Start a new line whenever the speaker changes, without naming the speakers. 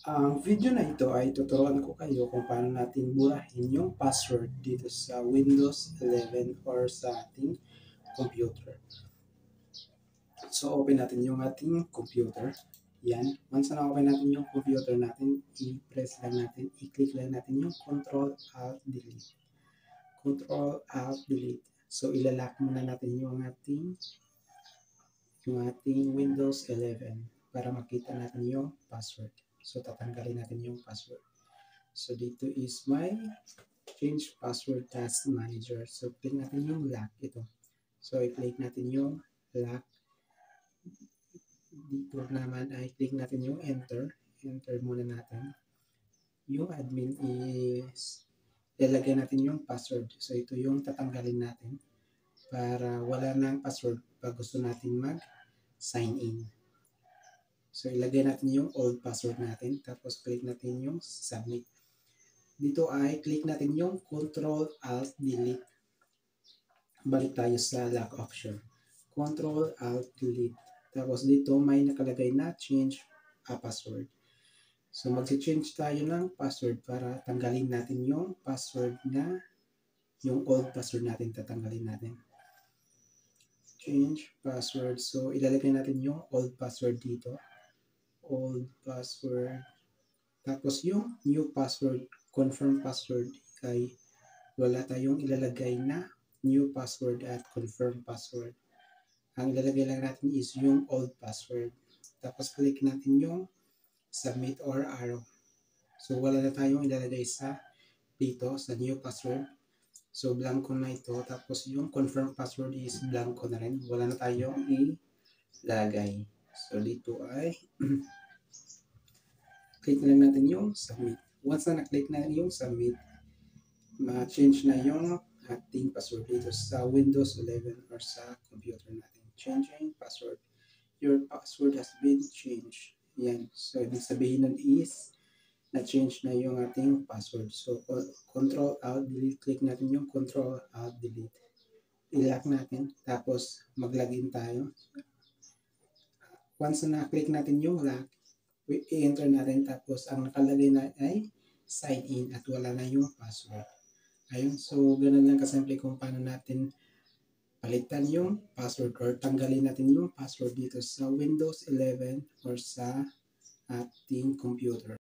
Ang video na ito ay tuturuan ko kayo kung paano natin burahin yung password dito sa Windows 11 or sa ating computer. So, open natin yung ating computer. Yan. Once na open natin yung computer natin, i-press lang natin, i-click lang natin yung Control-Alt-Delete. Control-Alt-Delete. So, ilalock muna natin yung ating Windows 11 para makita natin yung password. So, tatanggalin natin yung password. So, dito is my change password task manager. So, click natin yung lock ito. So, i-click natin yung lock. Dito naman ay click natin yung enter. Enter muna natin. Yung admin is lalagyan natin yung password. So, ito yung tatanggalin natin para wala nang password pag gusto natin mag-sign in. So, ilagay natin yung old password natin. Tapos, click natin yung submit. Dito ay click natin yung Control-Alt-Delete. Balik tayo sa lock option. Control-Alt-Delete. Tapos, dito may nakalagay na change a password. So, mag-change tayo ng password para tanggalin natin yung password na yung old password natin tatanggalin natin. Change password. So, ilalagay natin yung old password dito. Old password. Tapos yung new password, confirm password ay wala tayong ilalagay na new password at confirm password. Ang ilalagay lang natin is yung old password. Tapos click natin yung submit or arrow. So wala na tayong ilalagay sa dito sa new password. So blanco na ito. Tapos yung confirm password is blanco na rin. Wala na tayong ilagay. So dito ay click na lang natin yung submit. Once na na-click na yung submit, ma-change na yung ating password dito sa Windows 11 or sa computer natin. Changing password. Your password has been changed. Yan. So, ibig sabihin nun is na-change na yung ating password. So, Control-Alt-Delete. Click natin yung Control-Alt-Delete. I-lock natin. Tapos, mag-login tayo. Once na na-click natin yung lock, i-enter natin. Tapos, ang nakalagay na ay sign in at wala na yung password. Ayun. So, ganun lang kasimple kung paano natin palitan yung password or tanggalin natin yung password dito sa Windows 11 or sa ating computer.